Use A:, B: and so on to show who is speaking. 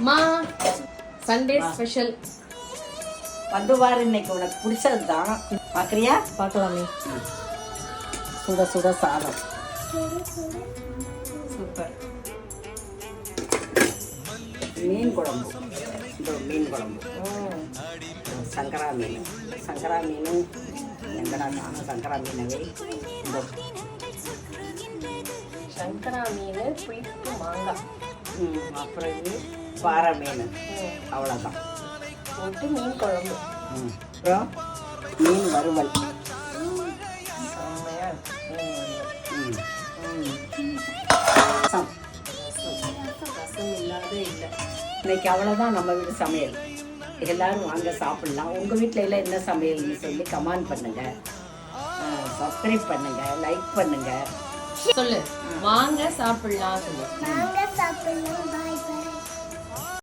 A: மா Sunday special
B: வந்து வாரு. இன்னைக்கு உனக்கு பிடிச்சது தான். பார்க்குறியா?
A: பார்க்கலாமே.
B: சுட சுட சாதம்.
A: சூப்பர்.
B: மீன் குழம்பு. இந்த மீன் குழம்பு சங்கரா மீன். சங்கரா மீன் எங்கடா நானும் சங்கரா மீனவே. இந்த
A: சங்கரா மீன் புளிப்பு மாங்காய்
B: அப்புறம் இது பாறை மீன். அவ்வளோதான்
A: போட்டு மீன் குழம்பு.
B: அப்புறம் மீன் வறுவல்.
A: செம்மையா
B: ரசம்
A: இல்லாத இல்லை.
B: இன்னைக்கு அவ்வளோதான் நம்ம வீட்டு சமையல். எல்லாரும் வாங்க சாப்பிட்லாம். உங்கள் வீட்டில் எல்லாம் என்ன சமையல்னு சொல்லி கமெண்ட் பண்ணுங்கள், சப்ஸ்கிரைப் பண்ணுங்கள், லைக் பண்ணுங்கள்.
A: சொல்லு. வாங்க சாப்பிடலாம் சொல்லு.
C: வாங்க சாப்பிடலாம். பாய் பாய்.